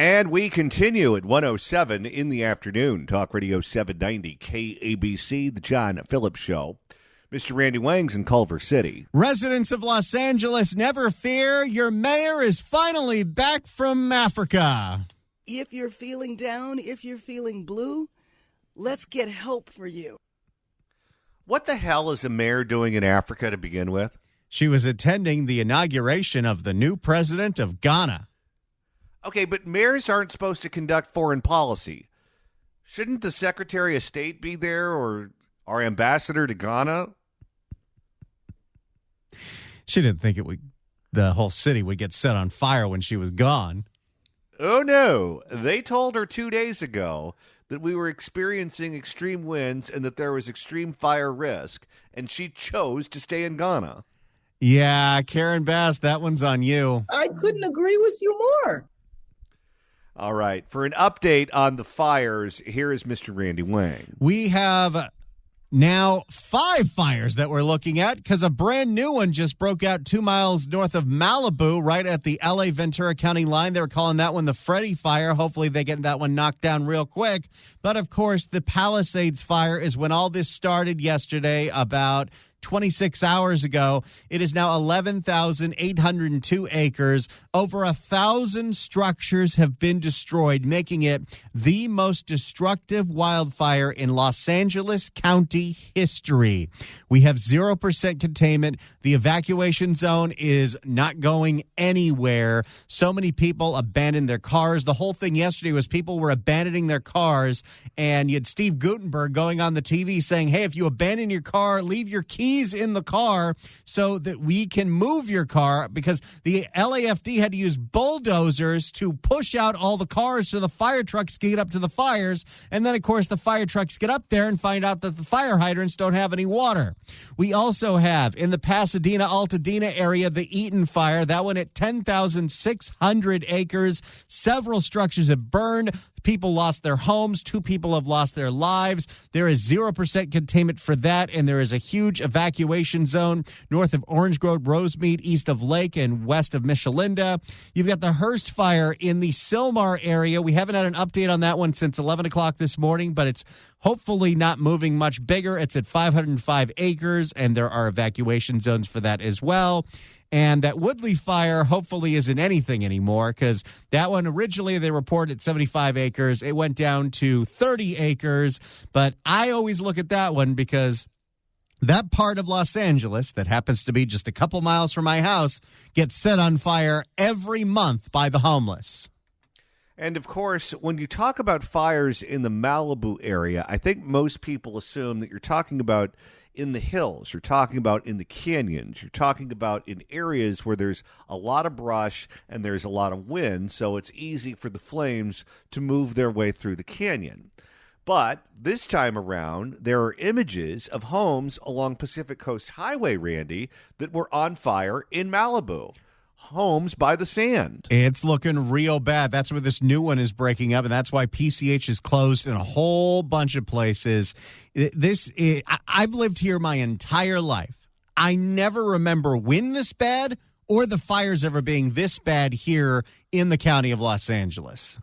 And we continue at 107 in the afternoon. Talk Radio 790 KABC, the John Phillips Show. Mr. Randy Wang's in Culver City. Residents of Los Angeles, never fear. Your mayor is finally back from Africa. If you're feeling down, if you're feeling blue, let's get help for you. What the hell is a mayor doing in Africa to begin with? She was attending the inauguration of the new president of Ghana. Okay, but mayors aren't supposed to conduct foreign policy. Shouldn't the Secretary of State be there or our ambassador to Ghana? She didn't think the whole city would get set on fire when she was gone. Oh, no. They told her 2 days ago that we were experiencing extreme winds and that there was extreme fire risk, and she chose to stay in Ghana. Yeah, Karen Bass, that one's on you. I couldn't agree with you more. All right. For an update on the fires, here is Mr. Randy Wang. We have now 5 fires that we're looking at because a brand new one just broke out 2 miles north of Malibu, right at the L.A. Ventura County line. They were calling that one the Freddy Fire. Hopefully they get that one knocked down real quick. But, of course, the Palisades Fire is when all this started yesterday about 26 hours ago. It is now 11,802 acres. Over 1,000 structures have been destroyed, making it the most destructive wildfire in Los Angeles County history. We have 0% containment. The evacuation zone is not going anywhere. So many people abandoned their cars. The whole thing yesterday was people were abandoning their cars, and you had Steve Guttenberg going on the TV saying, hey, if you abandon your car, leave your keys in the car so that we can move your car, because the LAFD had to use bulldozers to push out all the cars so the fire trucks can get up to the fires. And then, of course, the fire trucks get up there and find out that the fire hydrants don't have any water. We also have in the Pasadena, Altadena area, the Eaton Fire, that one at 10,600 acres. Several structures have burned. People lost their homes. 2 people have lost their lives. There is 0% containment for that, and there is a huge evacuation zone north of Orange Grove, Rosemead, east of Lake, and west of Michelinda. You've got the Hearst Fire in the Sylmar area. We haven't had an update on that one since 11 o'clock this morning, but it's hopefully not moving much bigger. It's at 505 acres, and there are evacuation zones for that as well. And that Woodley Fire hopefully isn't anything anymore, because that one originally they reported 75 acres. It went down to 30 acres. But I always look at that one because that part of Los Angeles that happens to be just a couple miles from my house gets set on fire every month by the homeless. And, of course, when you talk about fires in the Malibu area, I think most people assume that you're talking about in the hills, you're talking about in the canyons, you're talking about in areas where there's a lot of brush and there's a lot of wind, so it's easy for the flames to move their way through the canyon. But this time around, there are images of homes along Pacific Coast Highway, Randy, that were on fire in Malibu. Homes by the sand. It's looking real bad. That's where this new one is breaking up, and that's why PCH is closed in a whole bunch of places. I've lived here my entire life. I never remember wind this bad or the fires ever being this bad here in the county of Los Angeles.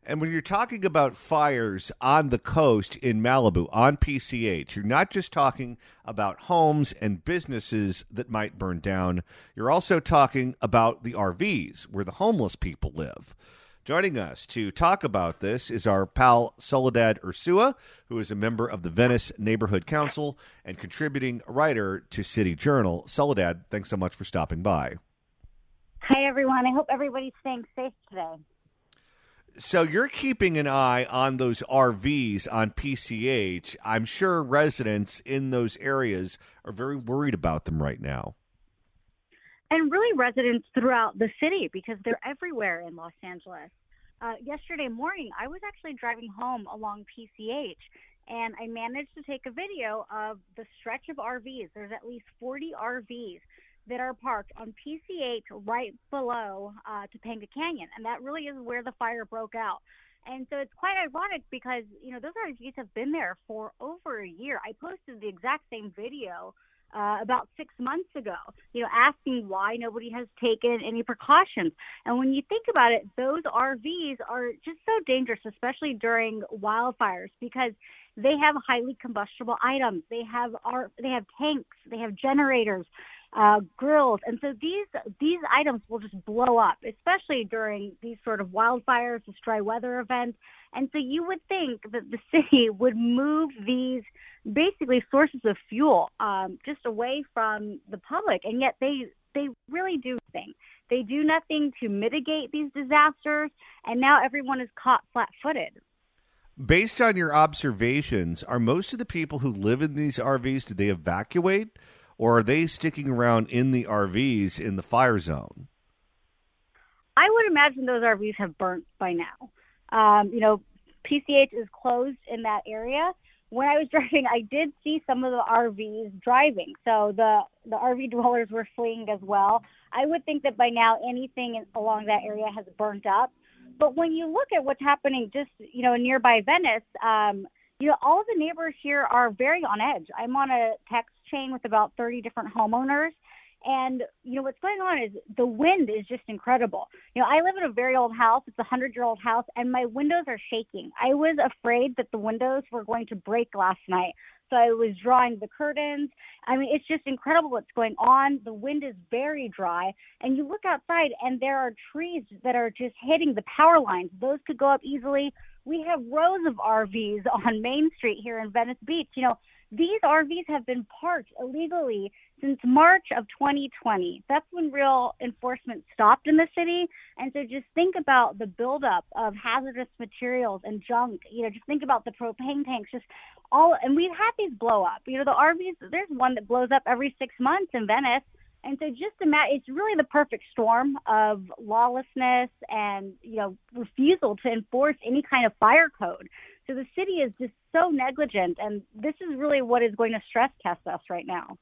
And when you're talking about fires on the coast in Malibu, on PCH, you're not just talking about homes and businesses that might burn down. You're also talking about the RVs where the homeless people live. Joining us to talk about this is our pal Soledad Ursua, who is a member of the Venice Neighborhood Council and contributing writer to City Journal. Soledad, thanks so much for stopping by. Hi, everyone. I hope everybody's staying safe today. So you're keeping an eye on those RVs on PCH. I'm sure residents in those areas are very worried about them right now. And really residents throughout the city, because they're everywhere in Los Angeles. Yesterday morning, I was actually driving home along PCH, and I managed to take a video of the stretch of RVs. There's at least 40 RVs that are parked on PCH right below Topanga Canyon. And that really is where the fire broke out. And so it's quite ironic because, those RVs have been there for over a year. I posted the exact same video about 6 months ago, asking why nobody has taken any precautions. And when you think about it, those RVs are just so dangerous, especially during wildfires, because they have highly combustible items. They have tanks, they have generators, grills, and so these items will just blow up, especially during these sort of wildfires, this dry weather events. And so you would think that the city would move these basically sources of fuel just away from the public, and yet they really do nothing. They do nothing to mitigate these disasters, and now everyone is caught flat-footed. Based on your observations, are most of the people who live in these RVs, do they evacuate, or are they sticking around in the RVs in the fire zone? I would imagine those RVs have burnt by now. PCH is closed in that area. When I was driving, I did see some of the RVs driving. So the RV dwellers were fleeing as well. I would think that by now anything along that area has burnt up. But when you look at what's happening just, in nearby Venice, all of the neighbors here are very on edge. I'm on a text chain with about 30 different homeowners. And, what's going on is the wind is just incredible. I live in a very old house. It's a 100-year-old house, and my windows are shaking. I was afraid that the windows were going to break last night. So I was drawing the curtains. I mean, it's just incredible what's going on. The wind is very dry. And you look outside, and there are trees that are just hitting the power lines. Those could go up easily. We have rows of RVs on Main Street here in Venice Beach. These RVs have been parked illegally since March of 2020. That's when real enforcement stopped in the city. And so just think about the buildup of hazardous materials and junk. Just think about the propane tanks, and we've had these blow up. The RVs, there's one that blows up every 6 months in Venice. And so just imagine, it's really the perfect storm of lawlessness and, refusal to enforce any kind of fire code. So the city is just so negligent, and this is really what is going to stress test us right now.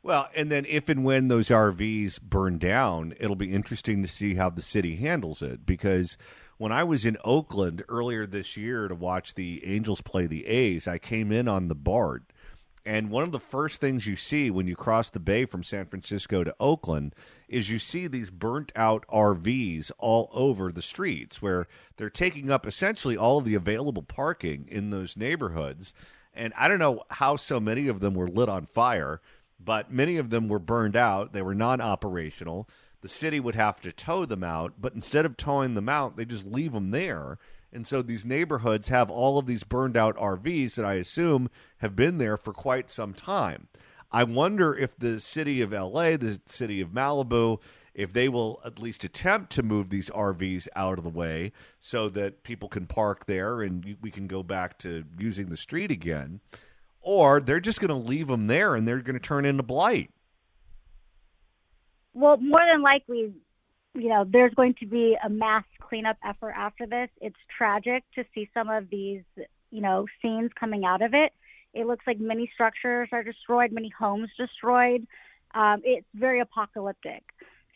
Well, and then if and when those RVs burn down, it'll be interesting to see how the city handles it, because when I was in Oakland earlier this year to watch the Angels play the A's, I came in on the BART. And one of the first things you see when you cross the bay from San Francisco to Oakland is you see these burnt out RVs all over the streets, where they're taking up essentially all of the available parking in those neighborhoods. And I don't know how so many of them were lit on fire, but many of them were burned out. They were non-operational. The city would have to tow them out, but instead of towing them out, they just leave them there. And so these neighborhoods have all of these burned out RVs that I assume have been there for quite some time. I wonder if the city of LA, the city of Malibu, if they will at least attempt to move these RVs out of the way so that people can park there and we can go back to using the street again. Or they're just going to leave them there and they're going to turn into blight. Well, more than likely, there's going to be a mass cleanup effort after this. It's tragic to see some of these, scenes coming out of it. It looks like many structures are destroyed, many homes destroyed. It's very apocalyptic.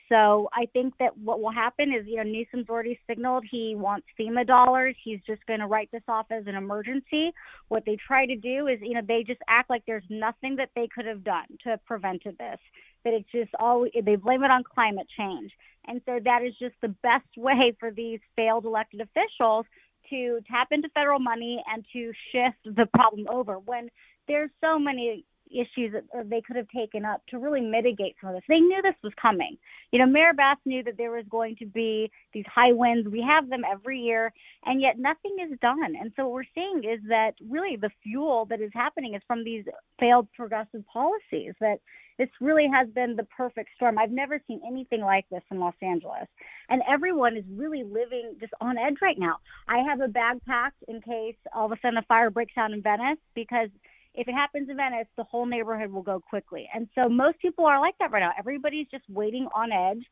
So I think that what will happen is, Newsom's already signaled he wants FEMA dollars. He's just going to write this off as an emergency. What they try to do is, they just act like there's nothing that they could have done to have prevented this, that it's just they blame it on climate change. And so that is just the best way for these failed elected officials to tap into federal money and to shift the problem over, when there's so many issues that they could have taken up to really mitigate some of this. They knew this was coming. Mayor Bass knew that there was going to be these high winds. We have them every year, and yet nothing is done. And so what we're seeing is that really the fuel that is happening is from these failed progressive policies, that this really has been the perfect storm. I've never seen anything like this in Los Angeles. And everyone is really living just on edge right now. I have a bag packed in case all of a sudden a fire breaks out in Venice, because if it happens in Venice, the whole neighborhood will go quickly. And so most people are like that right now. Everybody's just waiting on edge.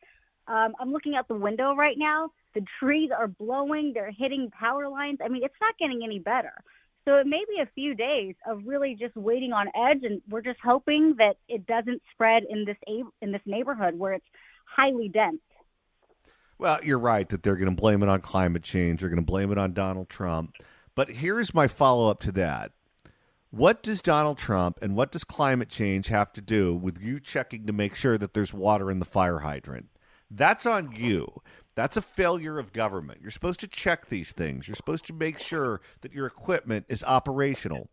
I'm looking out the window right now. The trees are blowing. They're hitting power lines. I mean, it's not getting any better. So it may be a few days of really just waiting on edge, and we're just hoping that it doesn't spread in this neighborhood where it's highly dense. Well, you're right that they're going to blame it on climate change. They're going to blame it on Donald Trump. But here's my follow-up to that. What does Donald Trump and what does climate change have to do with you checking to make sure that there's water in the fire hydrant? That's on you. That's a failure of government. You're supposed to check these things. You're supposed to make sure that your equipment is operational.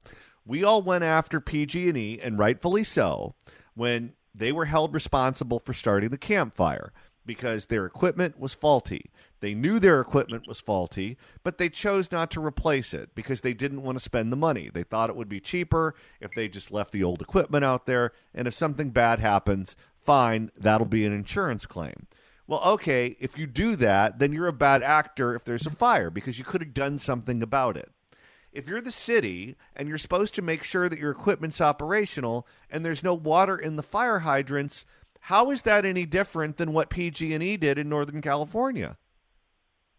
We all went after PG&E, and rightfully so, when they were held responsible for starting the campfire because their equipment was faulty. They knew their equipment was faulty, but they chose not to replace it because they didn't want to spend the money. They thought it would be cheaper if they just left the old equipment out there, and if something bad happens, fine, that'll be an insurance claim. Well, okay, if you do that, then you're a bad actor if there's a fire because you could have done something about it. If you're the city and you're supposed to make sure that your equipment's operational and there's no water in the fire hydrants, how is that any different than what PG&E did in Northern California?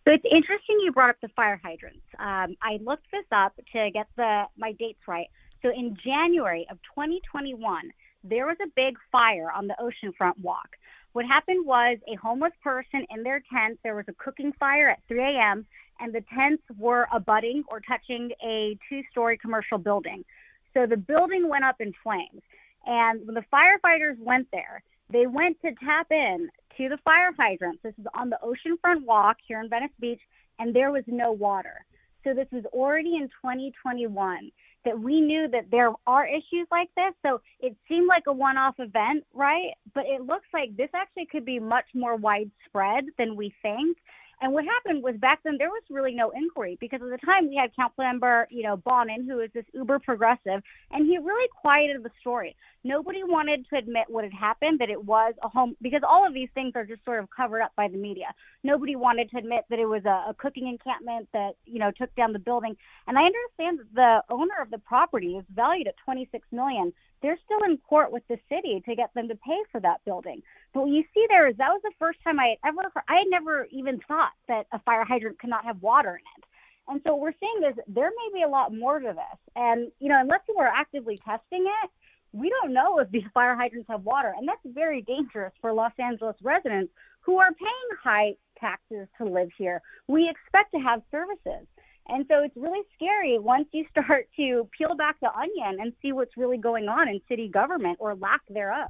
So it's interesting you brought up the fire hydrants. I looked this up to get my dates right. So in January of 2021, there was a big fire on the oceanfront walk. What happened was a homeless person in their tent, there was a cooking fire at 3 a.m., and the tents were abutting or touching a 2-story commercial building. So the building went up in flames. And when the firefighters went there, they went to tap in to the fire hydrants. This is on the oceanfront walk here in Venice Beach, and there was no water. So this was already in 2021 that we knew that there are issues like this. So it seemed like a one-off event, right? But it looks like this actually could be much more widespread than we think. And what happened was back then there was really no inquiry because at the time we had Councilmember, Bonin, who is this uber progressive, and he really quieted the story. Nobody wanted to admit what had happened, that it was a home, because all of these things are just sort of covered up by the media. Nobody wanted to admit that it was a cooking encampment that, took down the building. And I understand that the owner of the property is valued at $26 million. They're still in court with the city to get them to pay for that building. But what you see there is that was the first time I had never even thought that a fire hydrant could not have water in it. And so what we're seeing is there may be a lot more to this. And, unless we're actively testing it, we don't know if these fire hydrants have water. And that's very dangerous for Los Angeles residents who are paying high taxes to live here. We expect to have services. And so it's really scary once you start to peel back the onion and see what's really going on in city government or lack thereof.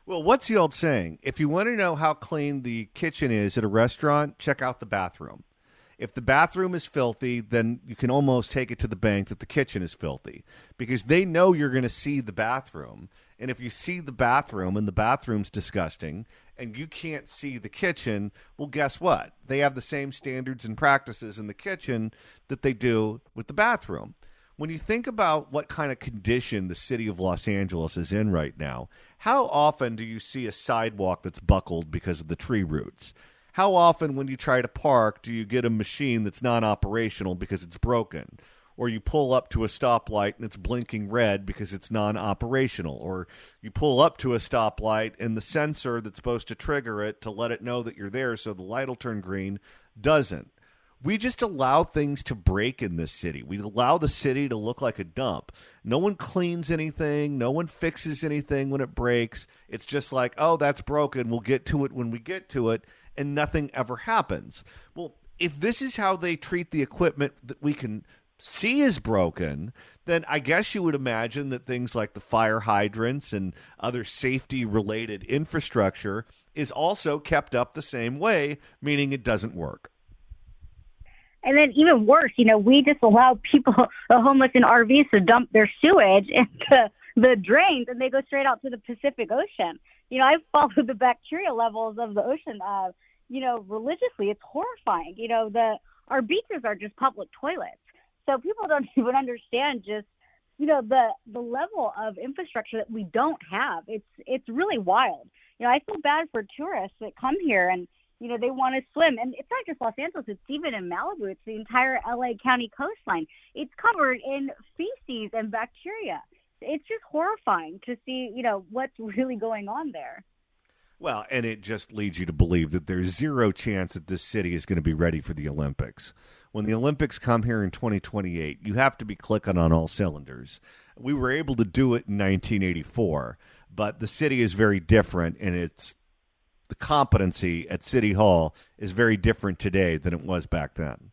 Well, what's the old saying? If you want to know how clean the kitchen is at a restaurant, check out the bathroom. If the bathroom is filthy, then you can almost take it to the bank that the kitchen is filthy because they know you're going to see the bathroom. And if you see the bathroom and the bathroom's disgusting and you can't see the kitchen, well, guess what? They have the same standards and practices in the kitchen that they do with the bathroom. When you think about what kind of condition the city of Los Angeles is in right now, how often do you see a sidewalk that's buckled because of the tree roots? How often when you try to park do you get a machine that's non-operational because it's broken? Or you pull up to a stoplight and it's blinking red because it's non-operational. Or you pull up to a stoplight and the sensor that's supposed to trigger it to let it know that you're there so the light will turn green doesn't. We just allow things to break in this city. We allow the city to look like a dump. No one cleans anything. No one fixes anything when it breaks. It's just like, oh, that's broken. We'll get to it when we get to it. And nothing ever happens. Well, if this is how they treat the equipment that we can see is broken, then I guess you would imagine that things like the fire hydrants and other safety-related infrastructure is also kept up the same way, meaning it doesn't work. And then even worse, we just allow people, the homeless in RVs, to dump their sewage into the drains, and they go straight out to the Pacific Ocean. I've followed the bacteria levels of the ocean, religiously. It's horrifying. Our beaches are just public toilets. So people don't even understand just, the level of infrastructure that we don't have. It's really wild. I feel bad for tourists that come here and, they want to swim. And it's not just Los Angeles. It's even in Malibu. It's the entire LA County coastline. It's covered in feces and bacteria. It's just horrifying to see, what's really going on there. Well, and it just leads you to believe that there's zero chance that this city is going to be ready for the Olympics. When the Olympics come here in 2028, you have to be clicking on all cylinders. We were able to do it in 1984, but the city is very different, and the competency at City Hall is very different today than it was back then.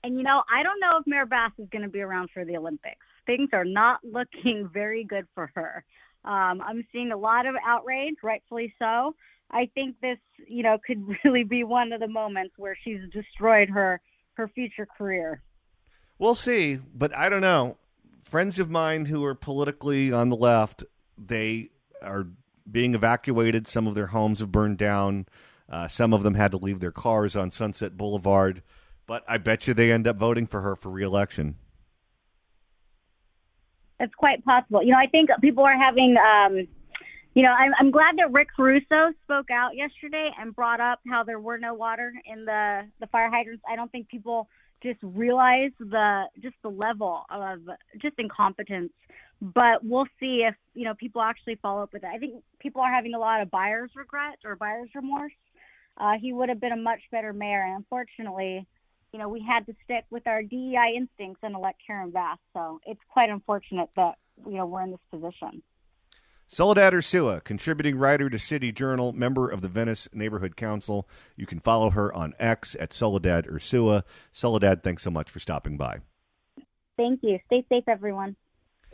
And, I don't know if Mayor Bass is going to be around for the Olympics. things are not looking very good for her. I'm seeing a lot of outrage, rightfully so. I think this, could really be one of the moments where she's destroyed her future career. We'll see, but I don't know. Friends of mine who are politically on the left, they are being evacuated. Some of their homes have burned down. Some of them had to leave their cars on Sunset Boulevard. But I bet you they end up voting for her for re-election. It's quite possible. I think people are having, I'm glad that Rick Caruso spoke out yesterday and brought up how there were no water in the fire hydrants. I don't think people just realize the level of just incompetence. But we'll see if, people actually follow up with it. I think people are having a lot of buyer's regret or buyer's remorse. He would have been a much better mayor. And unfortunately, we had to stick with our DEI instincts and elect Karen Bass. So it's quite unfortunate that, we're in this position. Soledad Ursua, contributing writer to City Journal, member of the Venice Neighborhood Council. You can follow her on X at Soledad Ursua. Soledad, thanks so much for stopping by. Thank you. Stay safe, everyone.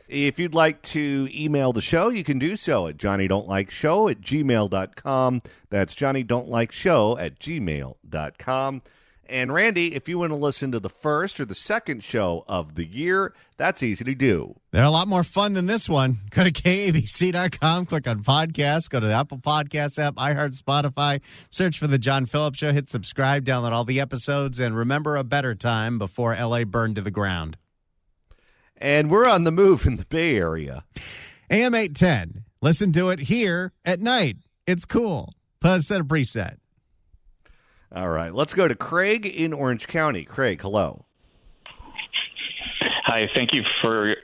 If you'd like to email the show, you can do so at johnnydon'tlikeshow@gmail.com. That's johnnydon'tlikeshow@gmail.com. And Randy, if you want to listen to the first or the second show of the year, that's easy to do. They're a lot more fun than this one. Go to KABC.com, click on podcasts, go to the Apple Podcasts app, iHeart, Spotify, search for The John Phillips Show, hit subscribe, download all the episodes, and remember a better time before L.A. burned to the ground. And we're on the move in the Bay Area. AM 810. Listen to it here at night. It's cool. Set a preset. All right. Let's go to Craig in Orange County. Craig, hello. Hi. Thank you very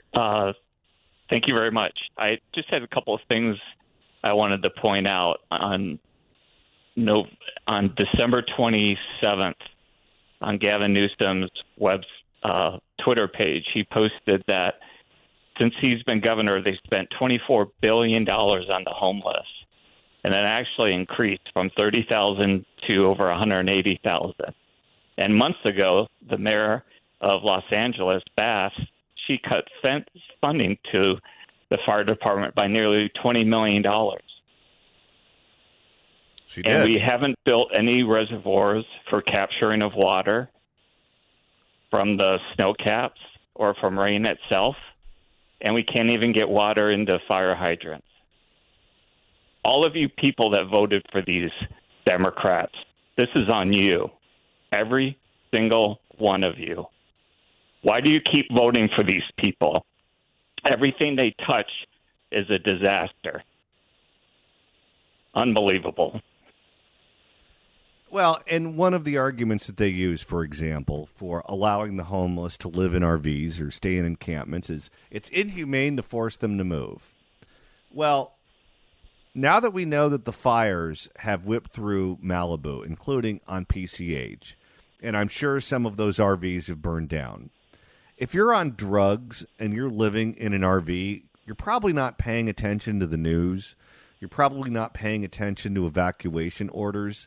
much. I just had a couple of things I wanted to point out on December 27th on Gavin Newsom's Twitter page. He posted that since he's been governor, they spent $24 billion on the homeless. And that actually increased from 30,000 to over 180,000. And months ago, the mayor of Los Angeles, Bass, she cut funding to the fire department by nearly $20 million. She did. And we haven't built any reservoirs for capturing of water from the snow caps or from rain itself. And we can't even get water into fire hydrants. All of you people that voted for these Democrats, this is on you. Every single one of you. Why do you keep voting for these people? Everything they touch is a disaster. Unbelievable. Well, and one of the arguments that they use, for example, for allowing the homeless to live in RVs or stay in encampments is it's inhumane to force them to move. Well, now that we know that the fires have whipped through Malibu, including on PCH, and I'm sure some of those RVs have burned down, if you're on drugs and you're living in an RV, you're probably not paying attention to the news. You're probably not paying attention to evacuation orders.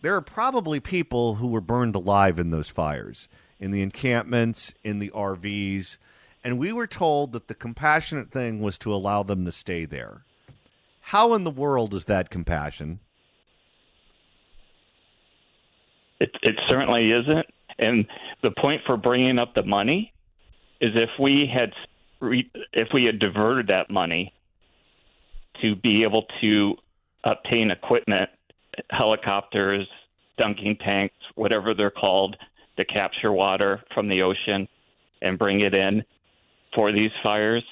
There are probably people who were burned alive in those fires, in the encampments, in the RVs, and we were told that the compassionate thing was to allow them to stay there. How in the world is that compassion? It certainly isn't. And the point for bringing up the money is if we had diverted that money to be able to obtain equipment, helicopters, dunking tanks, whatever they're called, to capture water from the ocean and bring it in for these fires,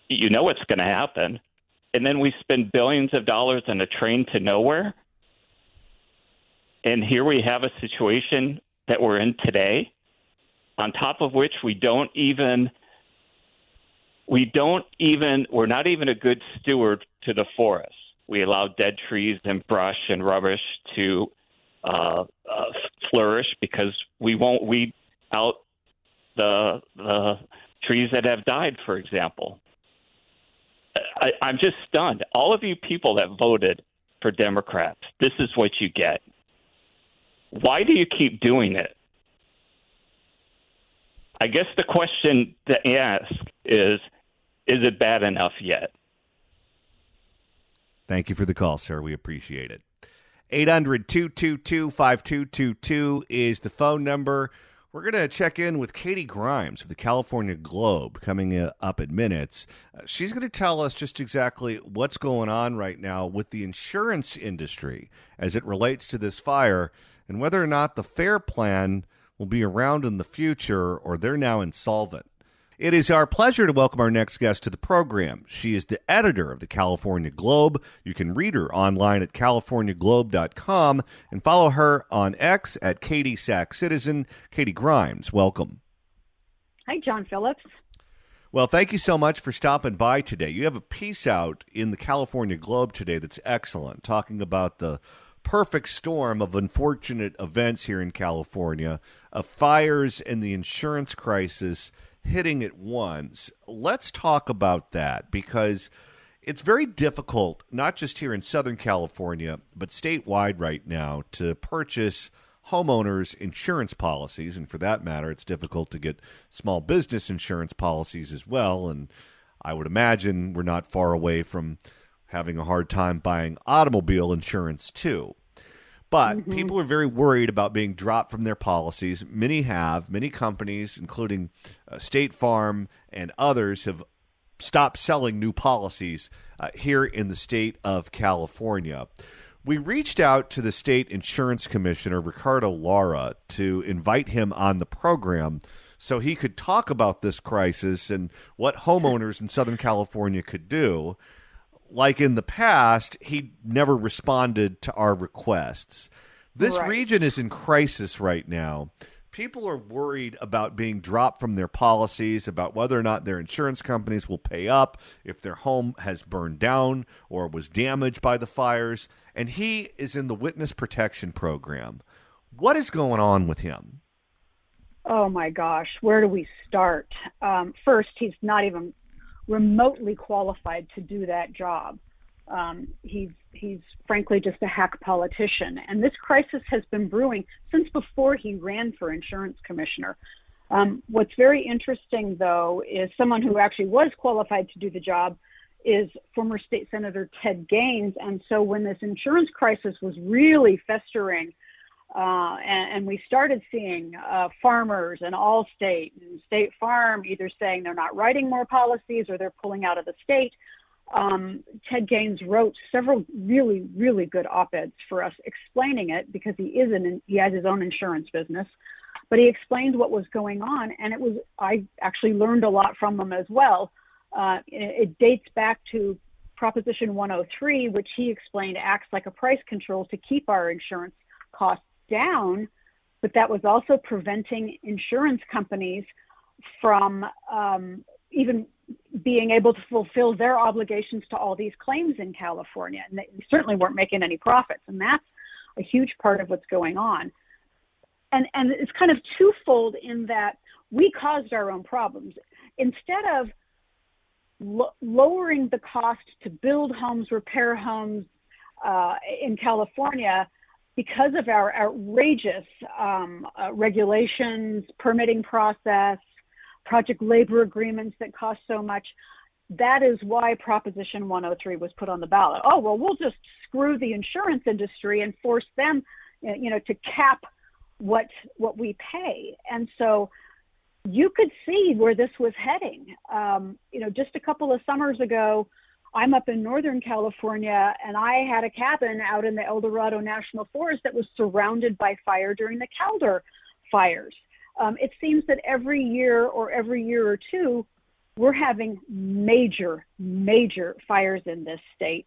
you know what's going to happen. And then we spend billions of dollars on a train to nowhere. And here we have a situation that we're in today, on top of which we're not even a good steward to the forest. We allow dead trees and brush and rubbish to flourish because we won't weed out the trees that have died, for example. I'm just stunned. All of you people that voted for Democrats, this is what you get. Why do you keep doing it? I guess the question to ask is it bad enough yet? Thank you for the call, sir. We appreciate it. 800-222-5222 is the phone number. We're going to check in with Katy Grimes of the California Globe coming up in minutes. She's going to tell us just exactly what's going on right now with the insurance industry as it relates to this fire and whether or not the FAIR plan will be around in the future or they're now insolvent. It is our pleasure to welcome our next guest to the program. She is the editor of the California Globe. You can read her online at californiaglobe.com and follow her on X at Katy Sack Citizen. Katy Grimes, welcome. Hi, John Phillips. Well, thank you so much for stopping by today. You have a piece out in the California Globe today that's excellent, talking about the perfect storm of unfortunate events here in California, of fires and the insurance crisis hitting at once. Let's talk about that because it's very difficult, not just here in Southern California, but statewide right now, to purchase homeowners insurance policies. And for that matter, it's difficult to get small business insurance policies as well. And I would imagine we're not far away from having a hard time buying automobile insurance too. But people are very worried about being dropped from their policies. Many companies, including State Farm and others, have stopped selling new policies here in the state of California. We reached out to the state insurance commissioner, Ricardo Lara, to invite him on the program so he could talk about this crisis and what homeowners in Southern California could do. Like in the past, he never responded to our requests. This region is in crisis right now. People are worried about being dropped from their policies, about whether or not their insurance companies will pay up if their home has burned down or was damaged by the fires. And he is in the Witness Protection Program. What is going on with him? Oh, my gosh. Where do we start? First, he's not even remotely qualified to do that job. He's frankly just a hack politician. And this crisis has been brewing since before he ran for insurance commissioner. What's very interesting, though, is someone who actually was qualified to do the job is former State Senator Ted Gaines. And so when this insurance crisis was really festering, and we started seeing farmers and Allstate and State Farm either saying they're not writing more policies or they're pulling out of the state, Ted Gaines wrote several really, really good op-eds for us explaining it because he has his own insurance business. But he explained what was going on, and I actually learned a lot from him as well. It dates back to Proposition 103, which he explained acts like a price control to keep our insurance costs down, but that was also preventing insurance companies from even being able to fulfill their obligations to all these claims in California. And they certainly weren't making any profits. And that's a huge part of what's going on. And it's kind of twofold in that we caused our own problems. Instead of lowering the cost to build homes, repair homes in California, because of our outrageous regulations, permitting process, project labor agreements that cost so much, that is why Proposition 103 was put on the ballot. Oh, well, we'll just screw the insurance industry and force them, to cap what we pay. And so you could see where this was heading. Just a couple of summers ago, I'm up in Northern California, and I had a cabin out in the El Dorado National Forest that was surrounded by fire during the Calder fires. It seems that every year or two, we're having major, major fires in this state.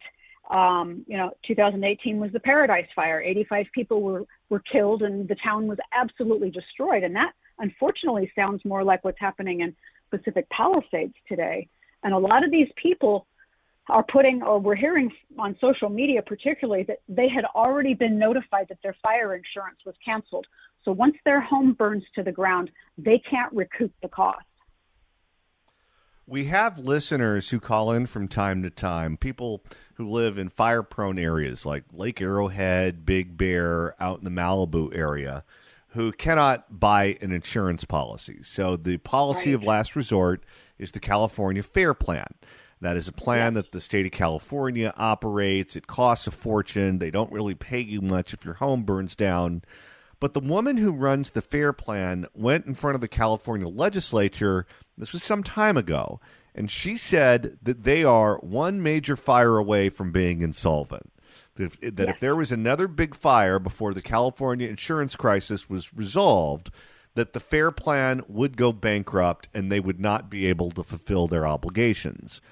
2018 was the Paradise Fire. 85 people were killed, and the town was absolutely destroyed. And that, unfortunately, sounds more like what's happening in Pacific Palisades today. And a lot of these people are we're hearing on social media particularly, that they had already been notified that their fire insurance was canceled. So once their home burns to the ground, they can't recoup the cost. We have listeners who call in from time to time, people who live in fire-prone areas like Lake Arrowhead, Big Bear, out in the Malibu area, who cannot buy an insurance policy. So the policy of last resort is the California Fair Plan. That is a plan that the state of California operates. It costs a fortune. They don't really pay you much if your home burns down. But the woman who runs the Fair Plan went in front of the California legislature, this was some time ago, and she said that they are one major fire away from being insolvent. That if there was another big fire before the California insurance crisis was resolved, that the Fair Plan would go bankrupt and they would not be able to fulfill their obligations.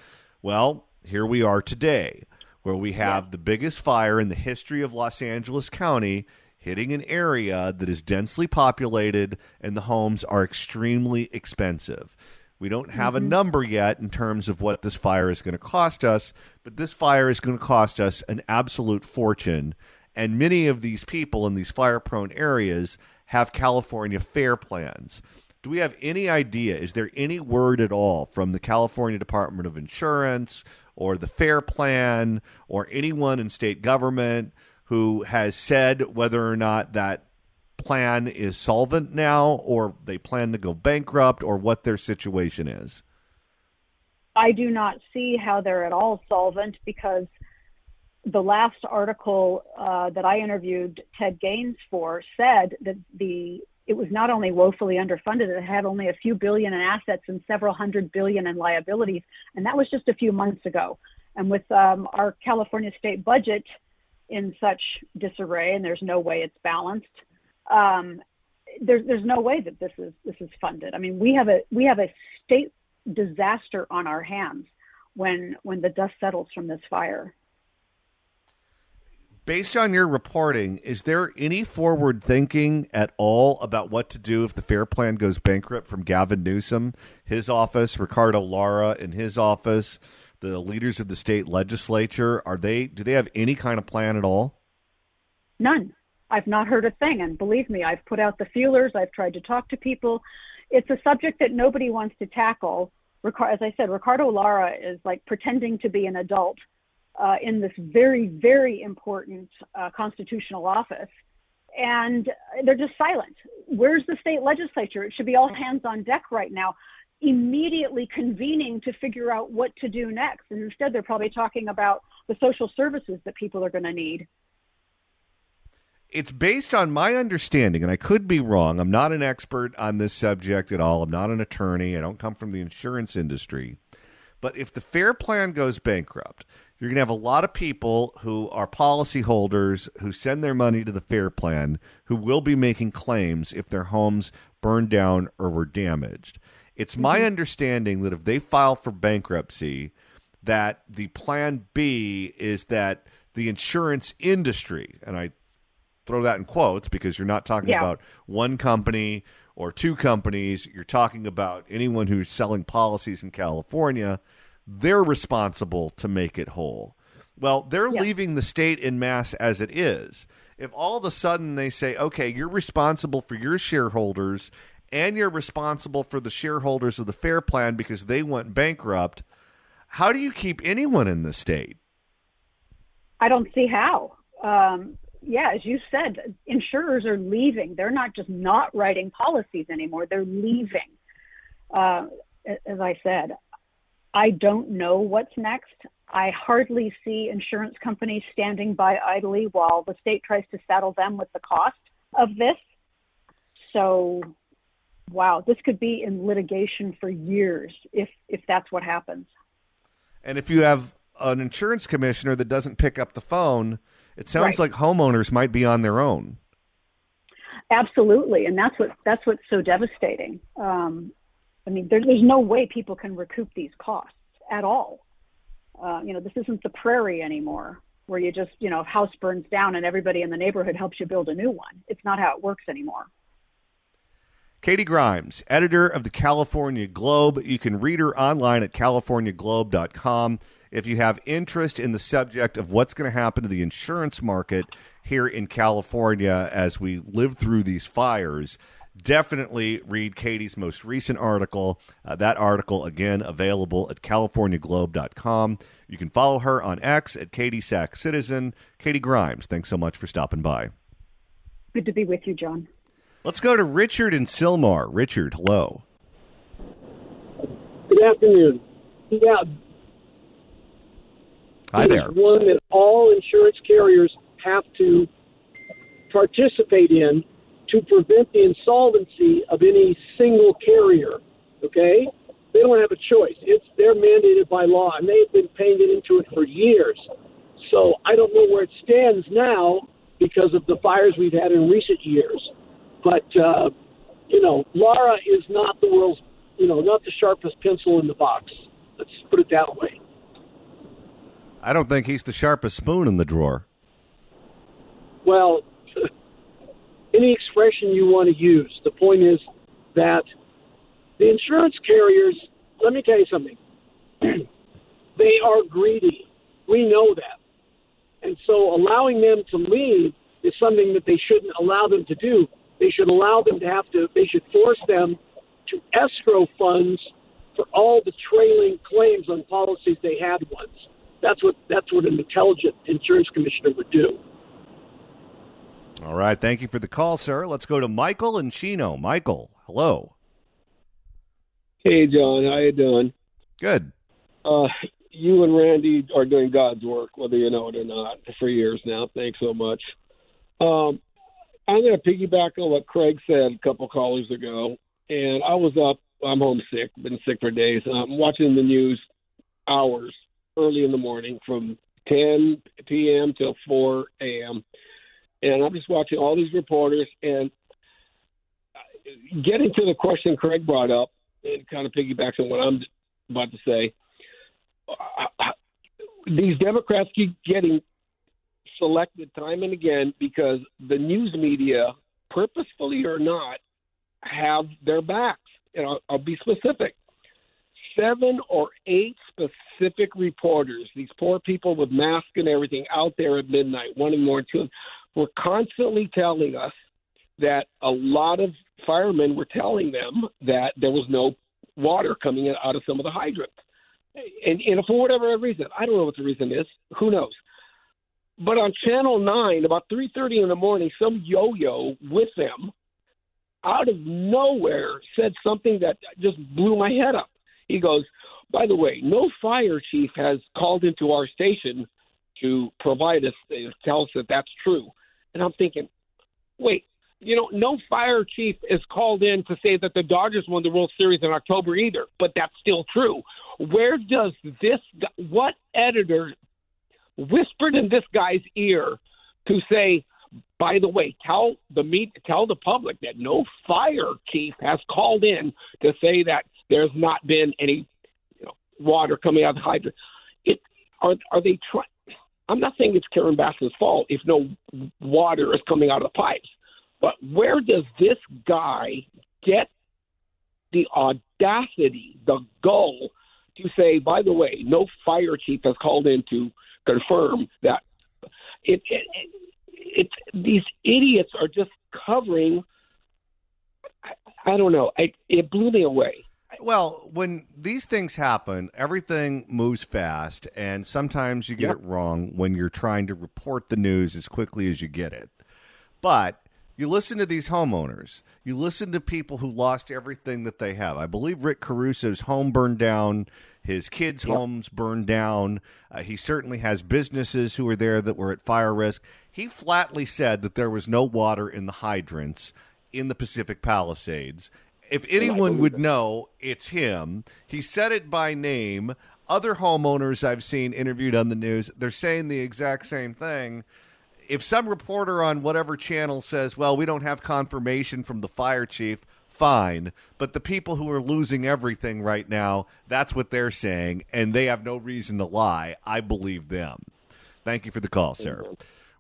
Well, here we are today, where we have the biggest fire in the history of Los Angeles County hitting an area that is densely populated and the homes are extremely expensive. We don't have a number yet in terms of what this fire is going to cost us, but this fire is going to cost us an absolute fortune. And many of these people in these fire-prone areas have California Fair Plans. Do we have any idea? Is there any word at all from the California Department of Insurance or the Fair Plan or anyone in state government who has said whether or not that plan is solvent now or they plan to go bankrupt or what their situation is? I do not see how they're at all solvent because the last article that I interviewed Ted Gaines for said that it was not only woefully underfunded, it had only a few billion in assets and several hundred billion in liabilities. And that was just a few months ago. And with our California state budget in such disarray, and there's no way it's balanced, there's no way that this is funded. I mean, we have a state disaster on our hands when the dust settles from this fire. Based on your reporting, is there any forward thinking at all about what to do if the Fair Plan goes bankrupt from Gavin Newsom, his office, Ricardo Lara in his office, the leaders of the state legislature? Do they have any kind of plan at all? None. I've not heard a thing. And believe me, I've put out the feelers. I've tried to talk to people. It's a subject that nobody wants to tackle. As I said, Ricardo Lara is like pretending to be an adult in this very, very important constitutional office. And they're just silent. Where's the state legislature? It should be all hands on deck right now, immediately convening to figure out what to do next. And instead, they're probably talking about the social services that people are going to need. It's based on my understanding, and I could be wrong. I'm not an expert on this subject at all. I'm not an attorney. I don't come from the insurance industry. But if the Fair Plan goes bankrupt, you're going to have a lot of people who are policyholders who send their money to the Fair Plan who will be making claims if their homes burned down or were damaged. It's my understanding that if they file for bankruptcy, that the plan B is that the insurance industry, and I throw that in quotes because you're not talking about one company or two companies. You're talking about anyone who's selling policies in California. They're responsible to make it whole. Well, they're leaving the state en masse as it is. If all of a sudden they say, okay, you're responsible for your shareholders and you're responsible for the shareholders of the Fair Plan because they went bankrupt, how do you keep anyone in the state? I don't see how. As you said, insurers are leaving. They're not just not writing policies anymore. They're leaving. As I said, I don't know what's next. I hardly see insurance companies standing by idly while the state tries to saddle them with the cost of this. So, wow, this could be in litigation for years if that's what happens. And if you have an insurance commissioner that doesn't pick up the phone, it sounds like homeowners might be on their own. Absolutely, and that's what's so devastating. I mean, there's no way people can recoup these costs at all. This isn't the prairie anymore, where you just, if house burns down and everybody in the neighborhood helps you build a new one. It's not how it works anymore. Katy Grimes, editor of the California Globe. You can read her online at californiaglobe.com. If you have interest in the subject of what's going to happen to the insurance market here in California as we live through these fires, definitely read Katy's most recent article. That article, again, available at californiaglobe.com. You can follow her on X at Katy Sack Citizen. Katy Grimes, thanks so much for stopping by. Good to be with you, John. Let's go to Richard in Sylmar. Richard, hello. Good afternoon. Yeah. Hi there. One that all insurance carriers have to participate in to prevent the insolvency of any single carrier. Okay? They don't have a choice. They're mandated by law, and they've been paying it into it for years. So I don't know where it stands now because of the fires we've had in recent years. But, Lara is not the world's, not the sharpest pencil in the box. Let's put it that way. I don't think he's the sharpest spoon in the drawer. Well, any expression you want to use. The point is that the insurance carriers, let me tell you something, they are greedy. We know that. And so allowing them to leave is something that they shouldn't allow them to do. They should allow them they should force them to escrow funds for all the trailing claims on policies they had once. That's what an intelligent insurance commissioner would do. All right. Thank you for the call, sir. Let's go to Michael and Chino. Michael, hello. Hey, John. How you doing? Good. You and Randy are doing God's work, whether you know it or not, for years now. Thanks so much. I'm going to piggyback on what Craig said a couple callers ago. And I was up. I'm homesick. Been sick for days. I'm watching the news hours early in the morning from 10 p.m. till 4 a.m. And I'm just watching all these reporters and getting to the question Craig brought up, it kind of piggybacks on what I'm about to say. These Democrats keep getting selected time and again because the news media, purposefully or not, have their backs. And I'll be specific. 7 or 8 specific reporters, these poor people with masks and everything out there at midnight, wanting more to, were constantly telling us that a lot of firemen were telling them that there was no water coming out of some of the hydrants. And for whatever reason, I don't know what the reason is. Who knows? But on Channel 9, about 3:30 in the morning, some yo-yo with them, out of nowhere, said something that just blew my head up. He goes, by the way, no fire chief has called into our station to provide us, tell us that that's true. And I'm thinking, wait, no fire chief is called in to say that the Dodgers won the World Series in October either, but that's still true. Where does what editor whispered in this guy's ear to say, by the way, tell the public that no fire chief has called in to say that there's not been any water coming out of the hydrant. Are they trying? I'm not saying it's Karen Bass's fault if no water is coming out of the pipes, but where does this guy get the audacity, the gall, to say, by the way, no fire chief has called in to confirm that? These idiots are just covering. I don't know. It blew me away. Well, when these things happen, everything moves fast, and sometimes you get it wrong when you're trying to report the news as quickly as you get it. But you listen to these homeowners. You listen to people who lost everything that they have. I believe Rick Caruso's home burned down. His kids' homes burned down. He certainly has businesses who were there that were at fire risk. He flatly said that there was no water in the hydrants in the Pacific Palisades. If anyone would know, it's him. He said it by name. Other homeowners I've seen interviewed on the news, they're saying the exact same thing. If some reporter on whatever channel says, well, we don't have confirmation from the fire chief, fine. But the people who are losing everything right now, that's what they're saying, and they have no reason to lie. I believe them. Thank you for the call, sir.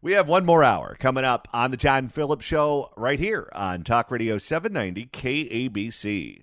We have one more hour coming up on the John Phillips Show right here on Talk Radio 790 KABC.